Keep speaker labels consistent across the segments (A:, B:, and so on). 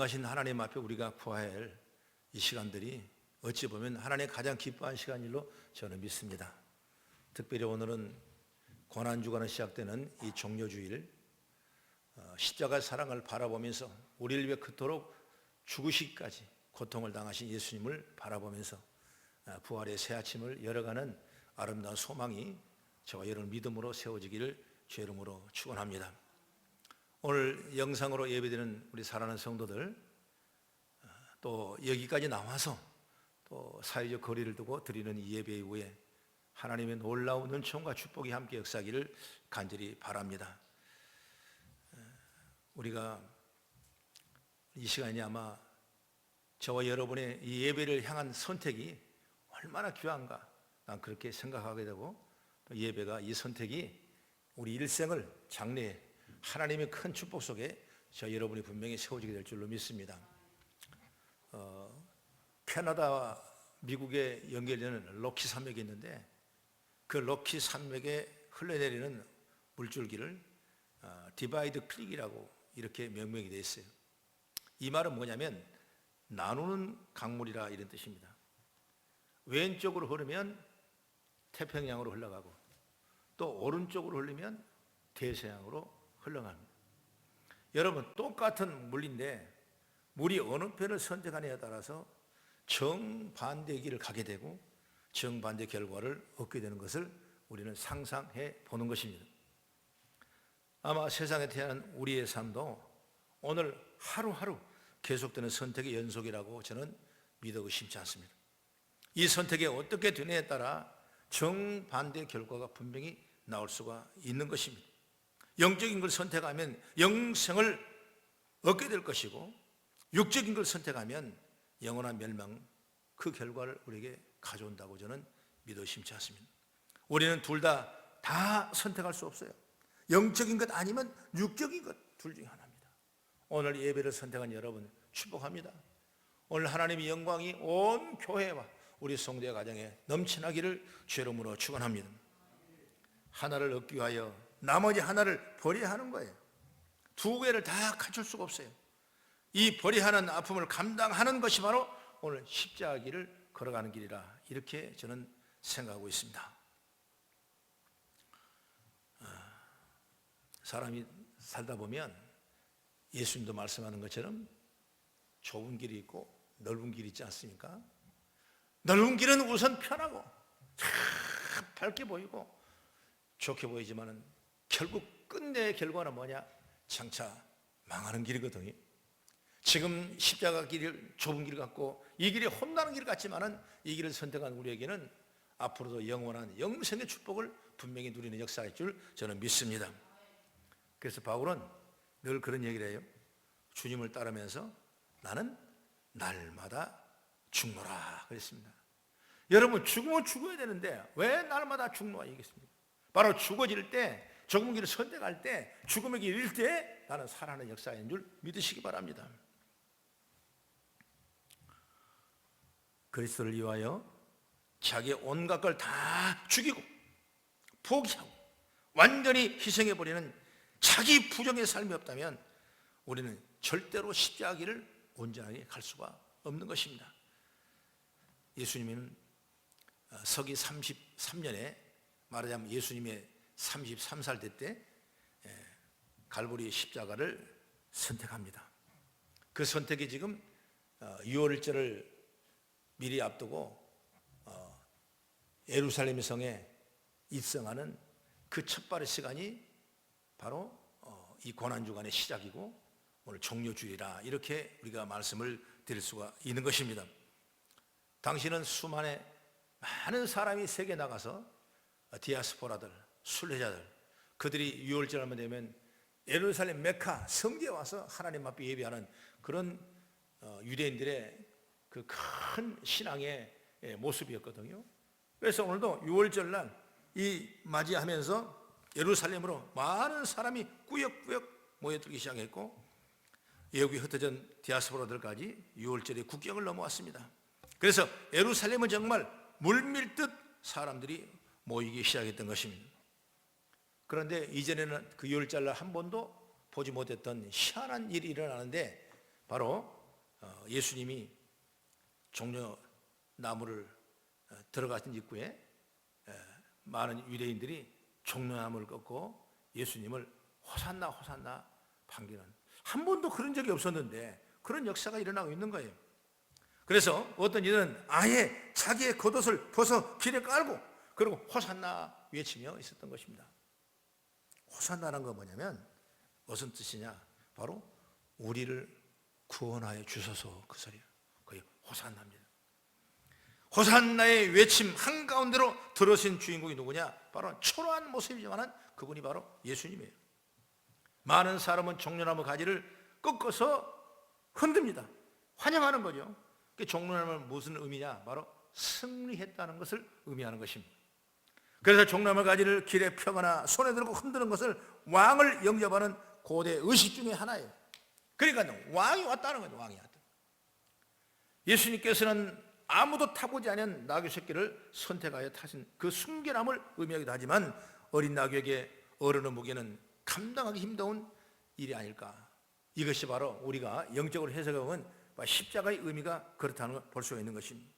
A: 전능하신 하나님 앞에 우리가 구할 이 시간들이 어찌 보면 하나님 가장 기뻐한 시간일로 저는 믿습니다. 특별히 오늘은 고난주간에 시작되는 이 종려주일, 십자가 사랑을 바라보면서 우리를 위해 그토록 죽으시기까지 고통을 당하신 예수님을 바라보면서 부활의 새 아침을 열어가는 아름다운 소망이 저와 여러분 믿음으로 세워지기를 주의 이름으로 축원합니다. 오늘 영상으로 예배드리는 우리 사랑하는 성도들, 또 여기까지 나와서 또 사회적 거리를 두고 드리는 이 예배 이후에 하나님의 놀라운 은총과 축복이 함께 역사하기를 간절히 바랍니다. 우리가 이 시간이 아마 저와 여러분의 이 예배를 향한 선택이 얼마나 귀한가, 난 그렇게 생각하게 되고, 또 예배가 이 선택이 우리 일생을 장래에 하나님의 큰 축복 속에 저 여러분이 분명히 세워지게 될 줄로 믿습니다. 캐나다와 미국에 연결되는 로키 산맥이 있는데, 그 로키 산맥에 흘러내리는 물줄기를 디바이드 크릭이라고 이렇게 명명이 되어 있어요. 이 말은 뭐냐면 나누는 강물이라 이런 뜻입니다. 왼쪽으로 흐르면 태평양으로 흘러가고, 또 오른쪽으로 흐르면 대서양으로 흘러갑니다. 여러분, 똑같은 물인데 물이 어느 편을 선택하느냐에 따라서 정반대의 길을 가게 되고 정반대 결과를 얻게 되는 것을 우리는 상상해 보는 것입니다. 아마 세상에 태어난 우리의 삶도 오늘 하루하루 계속되는 선택의 연속이라고 저는 믿어 의심치 않습니다. 이 선택이 어떻게 되느냐에 따라 정반대 결과가 분명히 나올 수가 있는 것입니다. 영적인 걸 선택하면 영생을 얻게 될 것이고, 육적인 걸 선택하면 영원한 멸망, 그 결과를 우리에게 가져온다고 저는 믿어 의심치 않습니다. 우리는 둘 다 선택할 수 없어요. 영적인 것 아니면 육적인 것, 둘 중에 하나입니다. 오늘 예배를 선택한 여러분 축복합니다. 오늘 하나님의 영광이 온 교회와 우리 성도의 가정에 넘쳐나기를 주의 이름으로 축원합니다. 하나를 얻기 위하여 나머지 하나를 버려야 하는 거예요. 두 개를 다 갖출 수가 없어요. 이 버려야 하는 아픔을 감당하는 것이 바로 오늘 십자가 길을 걸어가는 길이라, 이렇게 저는 생각하고 있습니다. 사람이 살다 보면 예수님도 말씀하는 것처럼 좁은 길이 있고 넓은 길이 있지 않습니까? 넓은 길은 우선 편하고 참 밝게 보이고 좋게 보이지만은 결국 끝내 결과는 뭐냐? 장차 망하는 길이거든요. 지금 십자가 길을 좁은 길 같고 이 길이 험난한 길 같지만은 이 길을 선택한 우리에게는 앞으로도 영원한 영생의 축복을 분명히 누리는 역사일 줄 저는 믿습니다. 그래서 바울은 늘 그런 얘기를 해요. 주님을 따르면서 나는 날마다 죽노라 그랬습니다. 여러분, 죽으면 죽어야 되는데 왜 날마다 죽노라 얘기했습니까? 바로 죽어질 때, 좁은 길을 선택할 때, 죽음의 길일 때 나는 살아나는 역사인 줄 믿으시기 바랍니다. 그리스도를 위하여 자기의 온갖 걸 다 죽이고 포기하고 완전히 희생해버리는 자기 부정의 삶이 없다면 우리는 절대로 십자가 길을 온전하게 갈 수가 없는 것입니다. 예수님은 서기 33년에 말하자면 예수님의 33살 때 갈보리 십자가를 선택합니다. 그 선택이 지금 유월절을 미리 앞두고 예루살렘 성에 입성하는 그 첫발의 시간이 바로 이 고난주간의 시작이고 오늘 종려주일이라, 이렇게 우리가 말씀을 드릴 수가 있는 것입니다. 당시는 많은 사람이 세계에 나가서 디아스포라들, 순례자들, 그들이 유월절만 되면 예루살렘 메카 성지에 와서 하나님 앞에 예배하는 그런 유대인들의 그 큰 신앙의 모습이었거든요. 그래서 오늘도 유월절날 이 맞이하면서 예루살렘으로 많은 사람이 꾸역꾸역 모여들기 시작했고, 외국에 흩어진 디아스포라들까지 유월절에 국경을 넘어왔습니다. 그래서 예루살렘은 정말 물밀듯 사람들이 모이기 시작했던 것입니다. 그런데 이전에는 그 유월절날 한 번도 보지 못했던 희한한 일이 일어나는데 바로 예수님이 종려나무를 들어가신 직후에 많은 유대인들이 종려나무를 꺾고 예수님을 호산나 호산나 반기는, 한 번도 그런 적이 없었는데 그런 역사가 일어나고 있는 거예요. 그래서 어떤 이들은 아예 자기의 겉옷을 벗어 길에 깔고 그리고 호산나 외치며 있었던 것입니다. 호산나라는 건 뭐냐면 무슨 뜻이냐, 바로 우리를 구원하여 주소서, 그 소리예요. 그게 호산나입니다. 호산나의 외침 한가운데로 들어선 주인공이 누구냐, 바로 초라한 모습이지만 그분이 바로 예수님이에요. 많은 사람은 종려나무 가지를 꺾어서 흔듭니다. 환영하는 거죠. 종려나무는 무슨 의미냐, 바로 승리했다는 것을 의미하는 것입니다. 그래서 종려나무 가지를 길에 펴거나 손에 들고 흔드는 것을 왕을 영접하는 고대 의식 중에 하나예요. 그러니까 왕이 왔다는 거죠. 왕이 왔다. 예수님께서는 아무도 타보지 않은 나귀 새끼를 선택하여 타신 그 순결함을 의미하기도 하지만 어린 나귀에게 어른의 무게는 감당하기 힘겨운 일이 아닐까. 이것이 바로 우리가 영적으로 해석하면 십자가의 의미가 그렇다는 걸 볼 수가 있는 것입니다.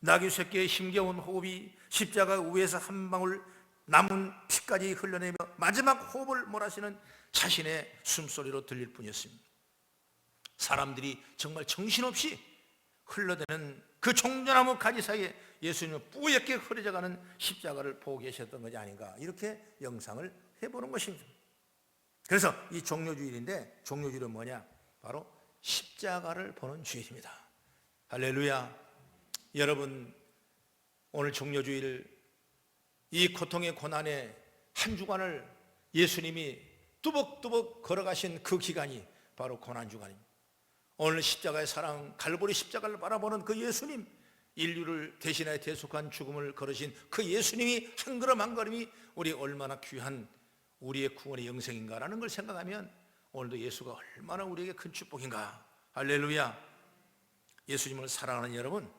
A: 나귀 새끼의 힘겨운 호흡이 십자가 위에서 한 방울 남은 피까지 흘러내며 마지막 호흡을 몰아쉬는 자신의 숨소리로 들릴 뿐이었습니다. 사람들이 정말 정신없이 흘러대는 그 종려나무 가지 사이에 예수님은 뿌옇게 흐려져가는 십자가를 보고 계셨던 것이 아닌가, 이렇게 영상을 해보는 것입니다. 그래서 이 종려주일인데, 종려주일은 뭐냐, 바로 십자가를 보는 주일입니다. 할렐루야. 여러분, 오늘 종려주일, 이 고통의 고난의 한 주간을 예수님이 뚜벅뚜벅 걸어가신 그 기간이 바로 고난주간입니다. 오늘 십자가의 사랑, 갈보리 십자가를 바라보는 그 예수님, 인류를 대신하여 대속한 죽음을 걸으신 그 예수님이 한 걸음 한 걸음이 우리 얼마나 귀한 우리의 구원의 영생인가라는 걸 생각하면 오늘도 예수가 얼마나 우리에게 큰 축복인가. 할렐루야. 예수님을 사랑하는 여러분,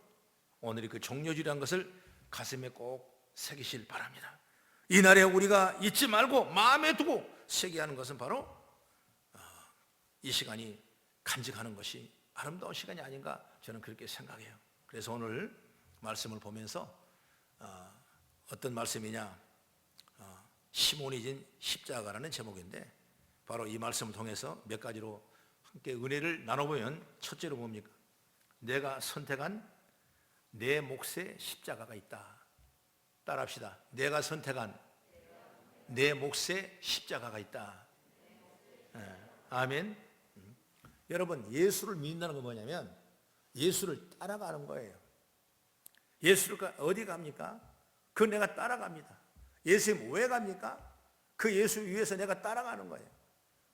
A: 오늘이 그 종려주일이라는 것을 가슴에 꼭 새기실 바랍니다. 이날에 우리가 잊지 말고 마음에 두고 새기하는 것은 바로 이 시간이 간직하는 것이 아름다운 시간이 아닌가, 저는 그렇게 생각해요. 그래서 오늘 말씀을 보면서 어떤 말씀이냐, 시몬이 진 십자가라는 제목인데, 바로 이 말씀을 통해서 몇 가지로 함께 은혜를 나눠보면, 첫째로 뭡니까? 내가 선택한 내 몫의 십자가가 있다. 따라합시다. 내가 선택한 내 몫의 십자가가 있다. 아멘. 여러분, 예수를 믿는다는 건 뭐냐면 예수를 따라가는 거예요. 예수를 어디 갑니까? 그 내가 따라갑니다. 예수님 왜 갑니까? 그 예수 위해서 내가 따라가는 거예요.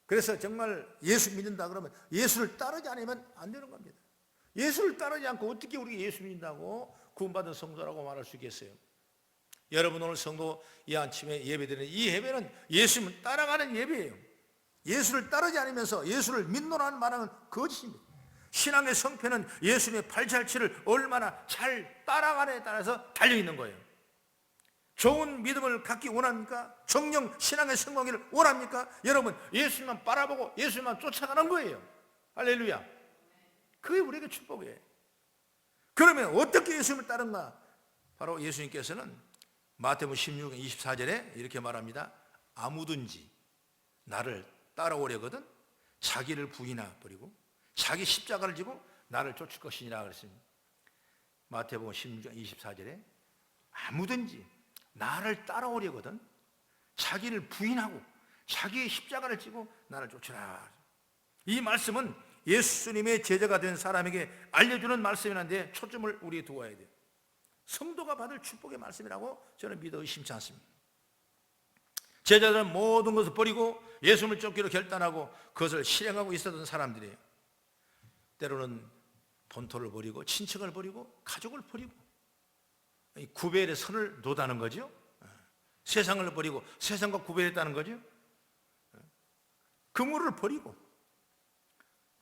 A: 그래서 정말 예수 믿는다 그러면 예수를 따르지 않으면 안 되는 겁니다. 예수를 따르지 않고 어떻게 우리가 예수 믿는다고 구원받은 성도라고 말할 수 있겠어요? 여러분, 오늘 성도 이 아침에 예배드리는 이 예배는 예수님을 따라가는 예배예요. 예수를 따르지 않으면서 예수를 믿노라는 말은 거짓입니다. 신앙의 성패는 예수님의 발자취를 얼마나 잘 따라가느냐에 따라서 달려있는 거예요. 좋은 믿음을 갖기 원합니까? 정령 신앙의 성공을 원합니까? 여러분, 예수님만 바라보고 예수님만 쫓아가는 거예요. 할렐루야. 그게 우리에게 축복이에요. 그러면 어떻게 예수님을 따른가? 바로 예수님께서는 마태복음 16장 24절에 이렇게 말합니다. 아무든지 나를 따라오려거든 자기를 부인하 버리고 자기 십자가를 지고 나를 쫓을 것이니라 그랬습니다. 마태복음 16장 24절에 아무든지 나를 따라오려거든 자기를 부인하고 자기의 십자가를 지고 나를 쫓으라. 이 말씀은 예수님의 제자가 된 사람에게 알려주는 말씀이란데 초점을 우리에 두어야 돼요. 성도가 받을 축복의 말씀이라고 저는 믿어 의심치 않습니다. 제자들은 모든 것을 버리고 예수님을 쫓기로 결단하고 그것을 실행하고 있었던 사람들이에요. 때로는 본토를 버리고 친척을 버리고 가족을 버리고 구별의 선을 놓다는 거죠. 세상을 버리고 세상과 구별했다는 거죠. 그물을 버리고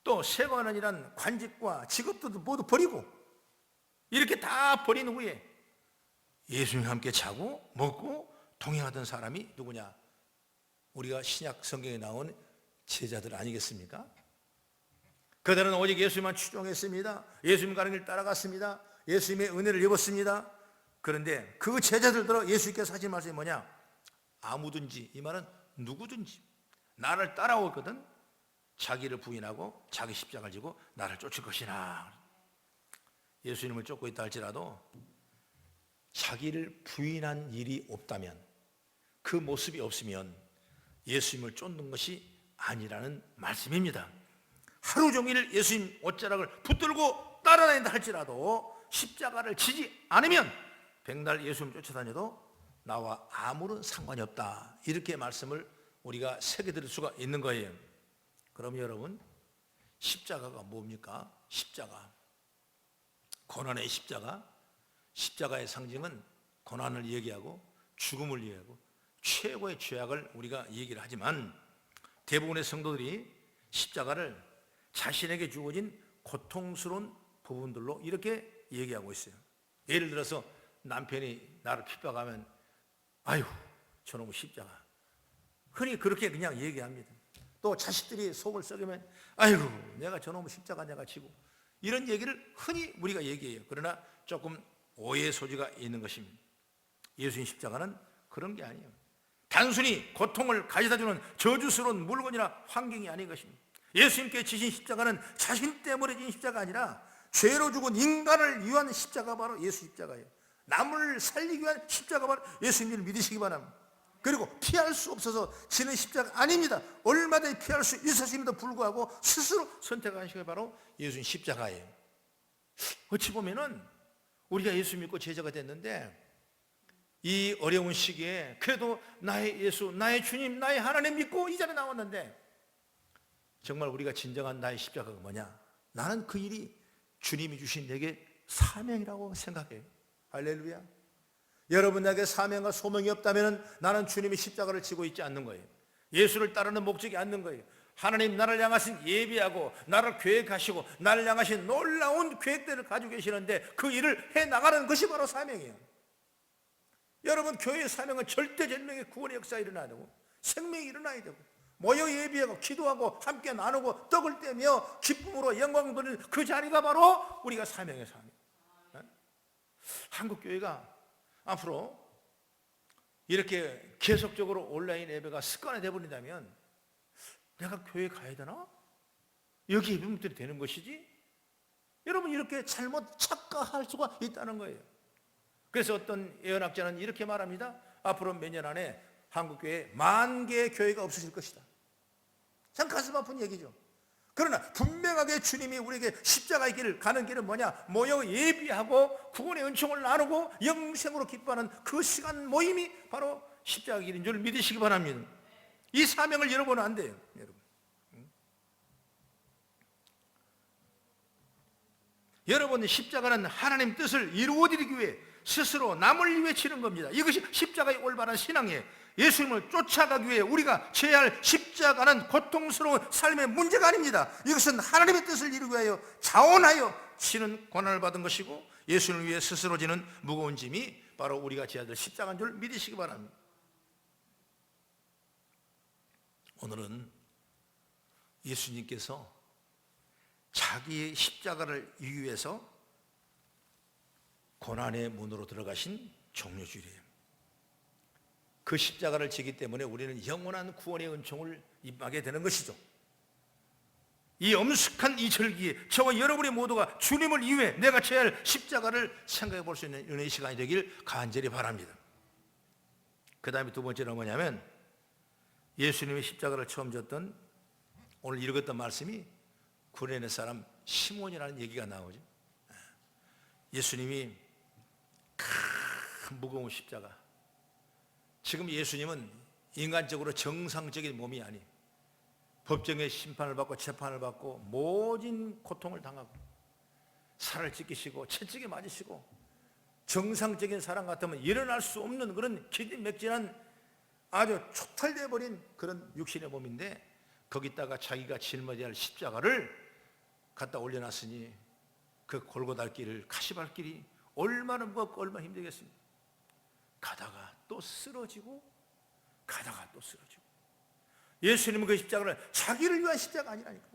A: 또 세관원이란 관직과 직업도 모두 버리고 이렇게 다 버린 후에 예수님과 함께 자고 먹고 동행하던 사람이 누구냐? 우리가 신약 성경에 나온 제자들 아니겠습니까? 그들은 오직 예수님만 추종했습니다. 예수님 가는 길 따라갔습니다. 예수님의 은혜를 입었습니다. 그런데 그 제자들도 예수님께서 하신 말씀이 뭐냐? 아무든지, 이 말은 누구든지 나를 따라오거든 자기를 부인하고 자기 십자가를 지고 나를 쫓을 것이나. 예수님을 쫓고 있다 할지라도 자기를 부인한 일이 없다면, 그 모습이 없으면 예수님을 쫓는 것이 아니라는 말씀입니다. 하루 종일 예수님 옷자락을 붙들고 따라다닌다 할지라도 십자가를 지지 않으면 백날 예수님 쫓아다녀도 나와 아무런 상관이 없다, 이렇게 말씀을 우리가 새겨들을 수가 있는 거예요. 그럼 여러분, 십자가가 뭡니까? 십자가, 고난의 십자가. 십자가의 상징은 고난을 얘기하고 죽음을 얘기하고 최고의 죄악을 우리가 얘기를 하지만, 대부분의 성도들이 십자가를 자신에게 주어진 고통스러운 부분들로 이렇게 얘기하고 있어요. 예를 들어서 남편이 나를 핍박하면 아유 저놈의 십자가, 흔히 그렇게 그냥 얘기합니다. 또 자식들이 속을 썩이면 아이고 내가 저놈의 십자가 내가 지고, 이런 얘기를 흔히 우리가 얘기해요. 그러나 조금 오해의 소지가 있는 것입니다. 예수님 십자가는 그런 게 아니에요. 단순히 고통을 가져다주는 저주스러운 물건이나 환경이 아닌 것입니다. 예수님께 지신 십자가는 자신 때문에 지신 십자가 아니라 죄로 죽은 인간을 위한 십자가, 바로 예수 십자가예요. 남을 살리기 위한 십자가, 바로 예수님을 믿으시기 바랍니다. 그리고 피할 수 없어서 지는 십자가 아닙니다. 얼마든지 피할 수 있었음에도 불구하고 스스로 선택하신 게 바로 예수님 십자가예요. 어찌 보면은 우리가 예수 믿고 제자가 됐는데 이 어려운 시기에 그래도 나의 예수, 나의 주님, 나의 하나님 믿고 이 자리에 나왔는데, 정말 우리가 진정한 나의 십자가가 뭐냐? 나는 그 일이 주님이 주신 내게 사명이라고 생각해요. 할렐루야. 여러분에게 사명과 소명이 없다면 나는 주님의 십자가를 지고 있지 않는 거예요. 예수를 따르는 목적이 않는 거예요. 하나님 나를 향하신 예비하고 나를 계획하시고 나를 향하신 놀라운 계획들을 가지고 계시는데 그 일을 해나가는 것이 바로 사명이에요. 여러분, 교회의 사명은 절대절명의 구원의 역사가 일어나야 되고 생명이 일어나야 되고 모여 예비하고 기도하고 함께 나누고 떡을 떼며 기쁨으로 영광 돌리는 그 자리가 바로 우리가 사명의 사명. 한국교회가 앞으로 이렇게 계속적으로 온라인 예배가 습관이 되어버린다면 내가 교회 가야 되나? 여기 예배문들이 되는 것이지? 여러분, 이렇게 잘못 착각할 수가 있다는 거예요. 그래서 어떤 예언학자는 이렇게 말합니다. 앞으로 몇 년 안에 한국교회에 10,000개의 교회가 없어질 것이다. 참 가슴 아픈 얘기죠. 그러나 분명하게 주님이 우리에게 십자가의 길을 가는 길은 뭐냐? 모여 예비하고 구원의 은총을 나누고 영생으로 기뻐하는 그 시간 모임이 바로 십자가 길인 줄 믿으시기 바랍니다. 이 사명을 잃어버리면 안 돼요, 여러분. 여러분, 십자가는 하나님 뜻을 이루어드리기 위해 스스로 남을 위해 치는 겁니다. 이것이 십자가의 올바른 신앙이에요. 예수님을 쫓아가기 위해 우리가 져야 할 십자가는 고통스러운 삶의 문제가 아닙니다. 이것은 하나님의 뜻을 이루기 위하여 자원하여 치는 고난을 받은 것이고 예수님을 위해 스스로 지는 무거운 짐이 바로 우리가 져야 될 십자가인 줄 믿으시기 바랍니다. 오늘은 예수님께서 자기의 십자가를 이기 위해서 고난의 문으로 들어가신 종료주일이에요. 그 십자가를 지기 때문에 우리는 영원한 구원의 은총을 입하게 되는 것이죠. 이 엄숙한 이 절기에 저와 여러분의 모두가 주님을 위해 내가 져야 할 십자가를 생각해 볼 수 있는 은혜의 시간이 되길 간절히 바랍니다. 그 다음에 두 번째는 뭐냐면, 예수님의 십자가를 처음 졌던, 오늘 읽었던 말씀이 구레네 사람 시몬이라는 얘기가 나오죠. 예수님이 큰 무거운 십자가, 지금 예수님은 인간적으로 정상적인 몸이 아니, 법정의 심판을 받고 재판을 받고 모진 고통을 당하고 살을 찢기시고 채찍에 맞으시고 정상적인 사람 같으면 일어날 수 없는 그런 기진맥진한 아주 초탈되어 버린 그런 육신의 몸인데, 거기다가 자기가 짊어져야 할 십자가를 갖다 올려놨으니 그 골고다 길을, 가시발 길이 얼마나 무겁고 얼마나 힘들겠습니까? 가다가 또 쓰러지고 가다가 또 쓰러지고. 예수님은 그 십자가를 자기를 위한 십자가 아니라니까.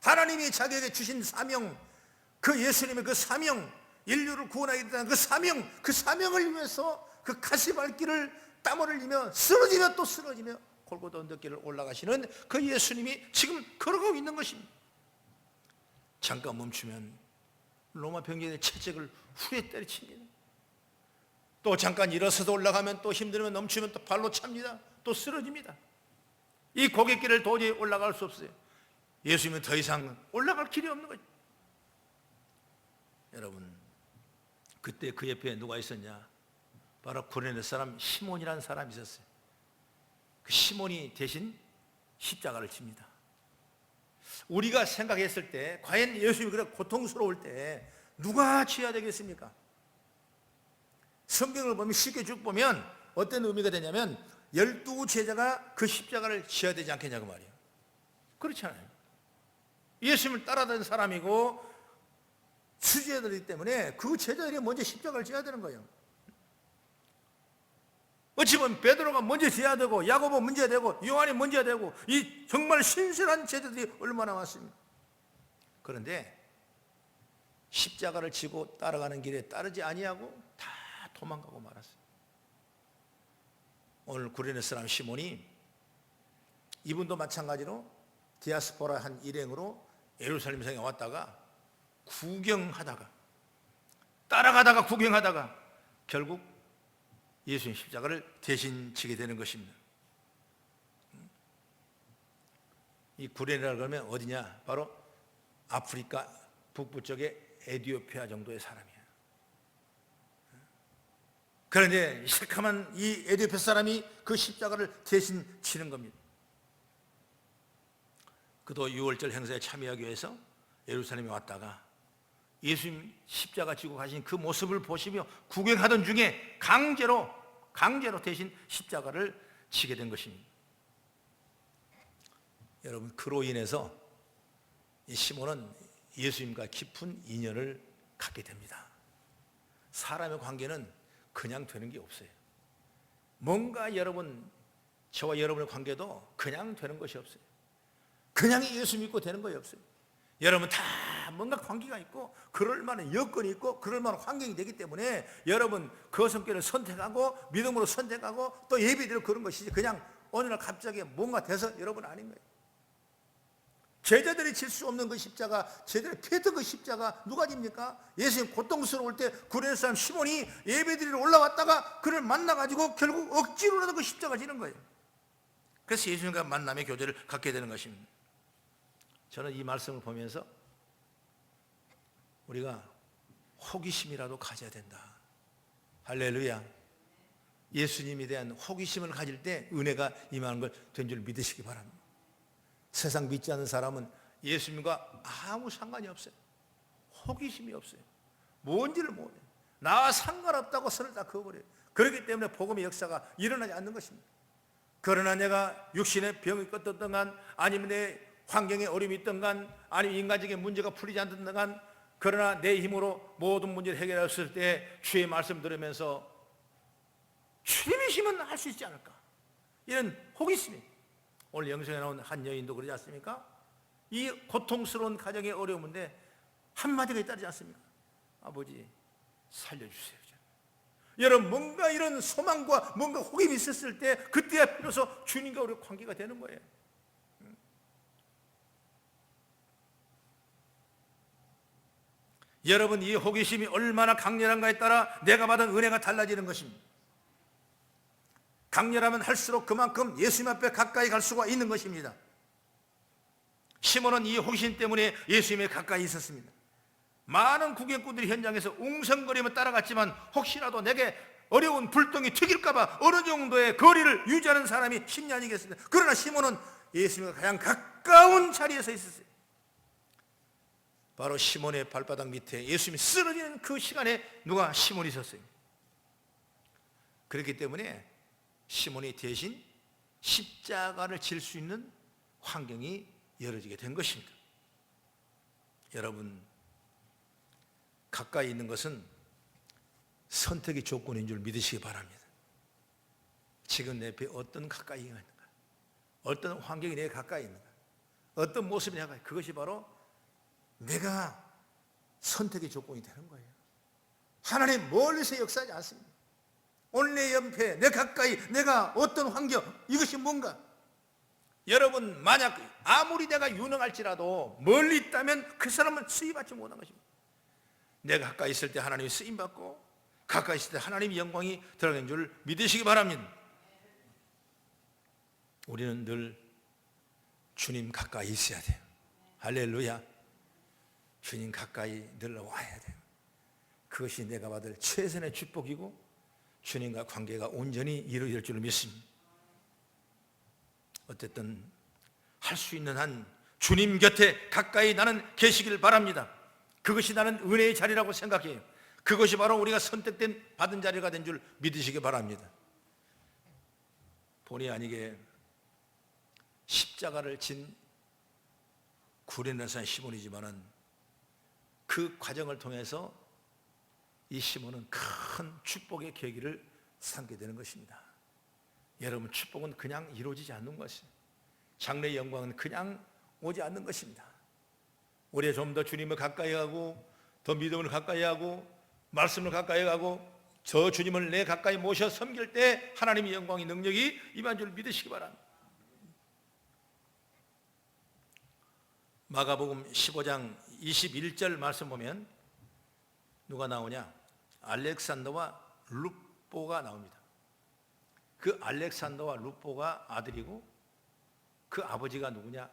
A: 하나님이 자기에게 주신 사명, 그 예수님의 그 사명, 인류를 구원하겠다는 그 사명을 위해서 그 가시발길을 땀을 흘리며 쓰러지며 또 쓰러지며 골고다 언덕길을 올라가시는 그 예수님이 지금 걸어가고 있는 것입니다. 잠깐 멈추면 로마 병력의 채찍을 후에 때려칩니다. 또 잠깐 일어서서 올라가면 또 힘들면 넘치면 또 발로 찹니다. 또 쓰러집니다. 이 고갯길을 도저히 올라갈 수 없어요. 예수님은 더 이상 올라갈 길이 없는 거죠. 여러분, 그때 그 옆에 누가 있었냐? 바로 구레네 사람 시몬이라는 사람이 있었어요. 그 시몬이 대신 십자가를 칩니다. 우리가 생각했을 때 과연 예수님이 그렇게 고통스러울 때 누가 져야 되겠습니까? 성경을 보면 쉽게 쭉 보면 어떤 의미가 되냐면 12제자가 그 십자가를 져야 되지 않겠냐고 말이에요. 그렇잖아요. 예수님을 따라다니는 사람이고 수제자들이기 때문에 그 제자들이 먼저 십자가를 져야 되는 거예요. 어찌 보면 베드로가 먼저 져야 되고 야고보 먼저 되고 요한이 먼저 되고 이 정말 신실한 제자들이 얼마나 많습니까? 그런데 십자가를 지고 따라가는 길에 따르지 아니하고 다 도망가고 말았어요. 오늘 구레네 사람 시몬이 이분도 마찬가지로 디아스포라 한 일행으로 예루살렘 성에 왔다가 구경하다가 따라가다가 구경하다가 결국 예수님 십자가를 대신 지게 되는 것입니다. 이 구레네라 그러면 어디냐? 바로 아프리카 북부 쪽의 에티오피아 정도의 사람이에요. 그런데 시커먼 이 에티오피아 사람이 그 십자가를 대신 치는 겁니다. 그도 6월절 행사에 참여하기 위해서 예루살렘에 왔다가 예수님 십자가 지고 가신 그 모습을 보시며 구경하던 중에 강제로 대신 십자가를 지게 된 것입니다. 여러분, 그로 인해서 이 시몬은 예수님과 깊은 인연을 갖게 됩니다. 사람의 관계는 그냥 되는 게 없어요. 뭔가 저와 여러분의 관계도 그냥 되는 것이 없어요. 그냥 예수 믿고 되는 것이 없어요. 여러분 다 뭔가 관계가 있고 그럴 만한 여건이 있고 그럴 만한 환경이 되기 때문에 여러분 그 성격을 선택하고 믿음으로 선택하고 또 예배드리고 그런 것이지 그냥 어느 날 갑자기 뭔가 돼서 여러분 아닌 거예요. 제자들이 질 수 없는 그 십자가, 제자들이 피했던 그 십자가 누가 집니까? 예수님 고통스러울 때 구레네 사람 시몬이 예배드리러 올라왔다가 그를 만나가지고 결국 억지로라도 그 십자가 지는 거예요. 그래서 예수님과 만남의 교제를 갖게 되는 것입니다. 저는 이 말씀을 보면서 우리가 호기심이라도 가져야 된다. 할렐루야. 예수님에 대한 호기심을 가질 때 은혜가 임하는 걸 된 줄 믿으시기 바랍니다. 세상 믿지 않는 사람은 예수님과 아무 상관이 없어요. 호기심이 없어요. 뭔지를 모르요. 나와 상관없다고 선을 다 그어버려요. 그렇기 때문에 복음의 역사가 일어나지 않는 것입니다. 그러나 내가 육신의 병이 껐던 간 아니면 내 환경에 어려움이 있던 간 아니면 인간적인 문제가 풀리지 않던 간 그러나 내 힘으로 모든 문제를 해결했을 때 주의 말씀 들으면서 주님이시면 할 수 있지 않을까, 이런 호기심이. 오늘 영성에 나온 한 여인도 그러지 않습니까? 이 고통스러운 가정의 어려움인데 한마디가 따르지 않습니까? 아버지 살려주세요. 여러분 뭔가 이런 소망과 뭔가 호기심이 있었을 때 그때야 비로소 주님과 우리 관계가 되는 거예요. 여러분 이 호기심이 얼마나 강렬한가에 따라 내가 받은 은혜가 달라지는 것입니다. 강렬하면 할수록 그만큼 예수님 앞에 가까이 갈 수가 있는 것입니다. 시몬은 이 호기심 때문에 예수님에 가까이 있었습니다. 많은 구경꾼들이 현장에서 웅성거리며 따라갔지만 혹시라도 내게 어려운 불똥이 튀길까봐 어느 정도의 거리를 유지하는 사람이 심리 아니겠습니까? 그러나 시몬은 예수님과 가장 가까운 자리에 서 있었어요. 바로 시몬의 발바닥 밑에 예수님이 쓰러지는 그 시간에 누가? 시몬이 있었어요. 그렇기 때문에 시몬이 대신 십자가를 질 수 있는 환경이 열어지게 된 것입니다. 여러분 가까이 있는 것은 선택의 조건인 줄 믿으시기 바랍니다. 지금 내 옆에 어떤 가까이가 있는가, 어떤 환경이 내 가까이 있는가, 어떤 모습이냐가 그것이 바로 내가 선택의 조건이 되는 거예요. 하나님 멀리서 역사하지 않습니다. 오늘 내 옆에, 내 가까이, 내가 어떤 환경, 이것이 뭔가. 여러분 만약 아무리 내가 유능할지라도 멀리 있다면 그 사람은 쓰임받지 못한 것입니다. 내가 가까이 있을 때 하나님이 쓰임받고 가까이 있을 때 하나님의 영광이 드러나는 줄 믿으시기 바랍니다. 우리는 늘 주님 가까이 있어야 돼요. 할렐루야. 주님 가까이 늘 와야 돼요. 그것이 내가 받을 최선의 축복이고 주님과 관계가 온전히 이루어질 줄 믿습니다. 어쨌든 할 수 있는 한 주님 곁에 가까이 나는 계시길 바랍니다. 그것이 나는 은혜의 자리라고 생각해요. 그것이 바로 우리가 선택된 받은 자리가 된 줄 믿으시기 바랍니다. 본의 아니게 십자가를 진 구레나산 시몬이지만은 그 과정을 통해서 이 시몬은 큰 축복의 계기를 삼게 되는 것입니다. 여러분, 축복은 그냥 이루어지지 않는 것이에요. 장래의 영광은 그냥 오지 않는 것입니다. 우리가 좀 더 주님을 가까이 하고 더 믿음을 가까이 하고 말씀을 가까이 하고 저 주님을 내 가까이 모셔 섬길 때 하나님의 영광의 능력이 임한 줄 믿으시기 바랍니다. 마가복음 15장 21절 말씀 보면 누가 나오냐? 알렉산더와 룹보가 나옵니다. 그 알렉산더와 룹보가 아들이고 그 아버지가 누구냐?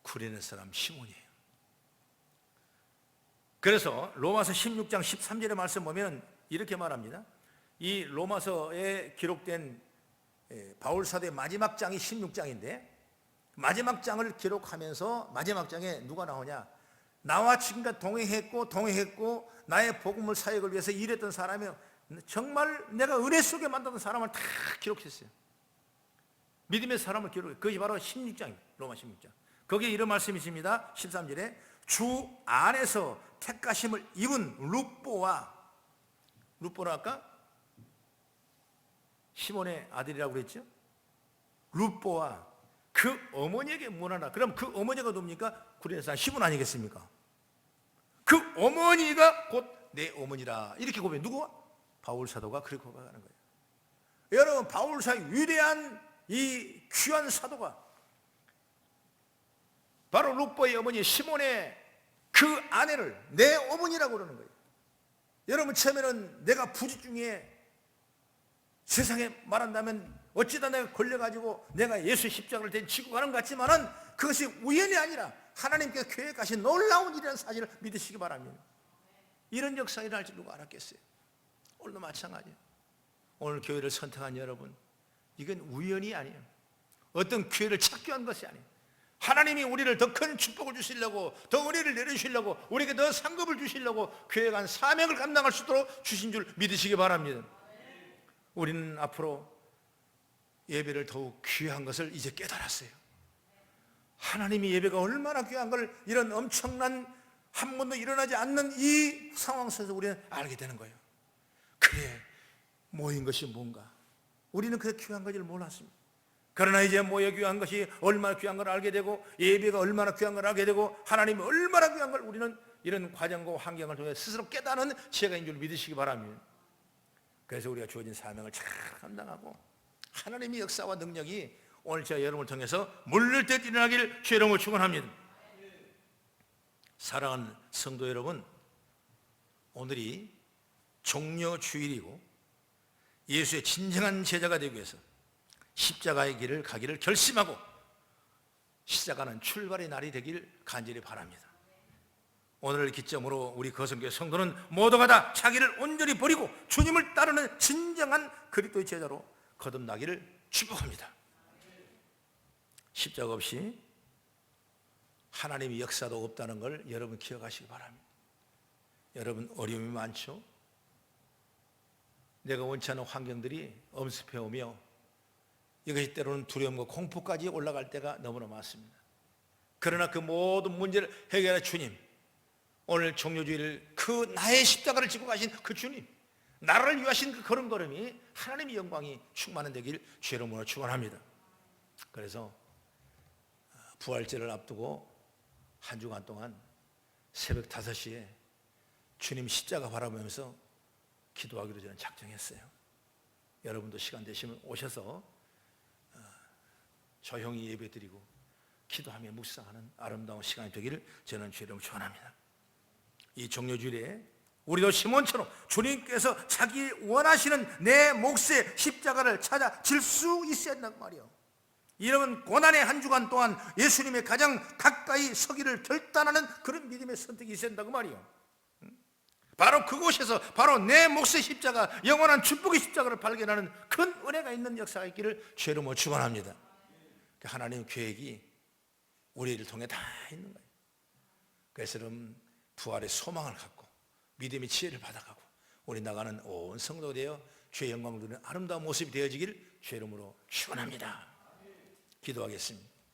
A: 구레네 사람 시몬이에요. 그래서 로마서 16장 13절의 말씀 보면 이렇게 말합니다. 이 로마서에 기록된 바울 사도의 마지막 장이 16장인데 마지막 장을 기록하면서 마지막 장에 누가 나오냐? 나와 지금까지 동행했고 나의 복음을 사역을 위해서 일했던 사람이 정말 내가 은혜 속에 만났던 사람을 다 기록했어요. 믿음의 사람을 기록해요. 그것이 바로 16장입니다. 로마 16장. 거기에 이런 말씀이 있습니다. 13절에 주 안에서 택가심을 입은 룹보라 아까 시몬의 아들이라고 그랬죠. 룹보와 그 어머니에게 문하라. 그럼 그 어머니가 누굽니까? 구레네 시몬 아니겠습니까? 그 어머니가 곧 내 어머니라. 이렇게 고백해. 누구와? 바울 사도가 그렇게 고백하는 거예요. 여러분, 바울 사의 위대한 이 귀한 사도가 바로 룹보의 어머니 시몬의 그 아내를 내 어머니라고 그러는 거예요. 여러분, 처음에는 내가 부지 중에 세상에 말한다면 어찌다 내가 걸려가지고 내가 예수 십자가를 댄 지고 가는 것 같지만은 그것이 우연이 아니라 하나님께서 계획하신 놀라운 일이라는 사실을 믿으시기 바랍니다. 이런 역사가 일어날 줄 누가 알았겠어요? 오늘도 마찬가지예요. 오늘 교회를 선택한 여러분, 이건 우연이 아니에요. 어떤 기회를 찾기 위한 것이 아니에요. 하나님이 우리를 더 큰 축복을 주시려고, 더 은혜를 내려주시려고, 우리에게 더 상급을 주시려고 계획한 사명을 감당할 수 있도록 주신 줄 믿으시기 바랍니다. 우리는 앞으로 예배를 더욱 귀한 것을 이제 깨달았어요. 하나님의 예배가 얼마나 귀한 걸 이런 엄청난 한 번도 일어나지 않는 이 상황 속에서 우리는 알게 되는 거예요. 그래, 모인 것이 뭔가. 우리는 그게 귀한 것을 몰랐습니다. 그러나 이제 모여 귀한 것이 얼마나 귀한 걸 알게 되고 예배가 얼마나 귀한 걸 알게 되고 하나님이 얼마나 귀한 걸 우리는 이런 과정과 환경을 통해 스스로 깨닫는 지혜가인 줄 믿으시기 바랍니다. 그래서 우리가 주어진 사명을 잘 감당하고 하나님의 역사와 능력이 오늘 제가 여러분을 통해서 물릴 때 일어나길 주의 이름으로 축원합니다. 사랑하는 성도 여러분, 오늘이 종려 주일이고 예수의 진정한 제자가 되기 위해서 십자가의 길을 가기를 결심하고 시작하는 출발의 날이 되길 간절히 바랍니다. 오늘을 기점으로 우리 거성교회 성도는 모두가 다 자기를 온전히 버리고 주님을 따르는 진정한 그리스도의 제자로 거듭나기를 축복합니다. 십자가 없이 하나님의 역사도 없다는 걸 여러분 기억하시기 바랍니다. 여러분, 어려움이 많죠? 내가 원치 않은 환경들이 엄습해오며 이것이 때로는 두려움과 공포까지 올라갈 때가 너무나 많습니다. 그러나 그 모든 문제를 해결할 주님, 오늘 종료주일 그 나의 십자가를 지고 가신 그 주님, 나를 위하신 그 걸음걸음이 하나님의 영광이 충만한 되길 주의 이름으로 축원합니다. 그래서 부활절을 앞두고 한 주간 동안 새벽 5시에 주님 십자가 바라보면서 기도하기로 저는 작정했어요. 여러분도 시간 되시면 오셔서 조용히 예배드리고 기도하며 묵상하는 아름다운 시간이 되기를 저는 주의 이름으로 축원합니다. 이 종료주일에 우리도 시몬처럼 주님께서 자기 원하시는 내 몫의 십자가를 찾아 질 수 있어야 한다고 말이요. 이런 고난의 한 주간 동안 예수님의 가장 가까이 서기를 결단하는 그런 믿음의 선택이 있어야 한다고 말이요. 바로 그곳에서 바로 내 몫의 십자가, 영원한 축복의 십자가를 발견하는 큰 은혜가 있는 역사가 있기를 주의 이름으로 축원합니다. 하나님의 계획이 우리를 통해 다 있는 거예요. 그래서 여러분 부활의 소망을 갖고 믿음의 지혜를 받아가고 우리 나가는 온 성도 되어 주의 영광을 누리는 아름다운 모습이 되어지기를 주의 이름으로 축원합니다. 기도하겠습니다.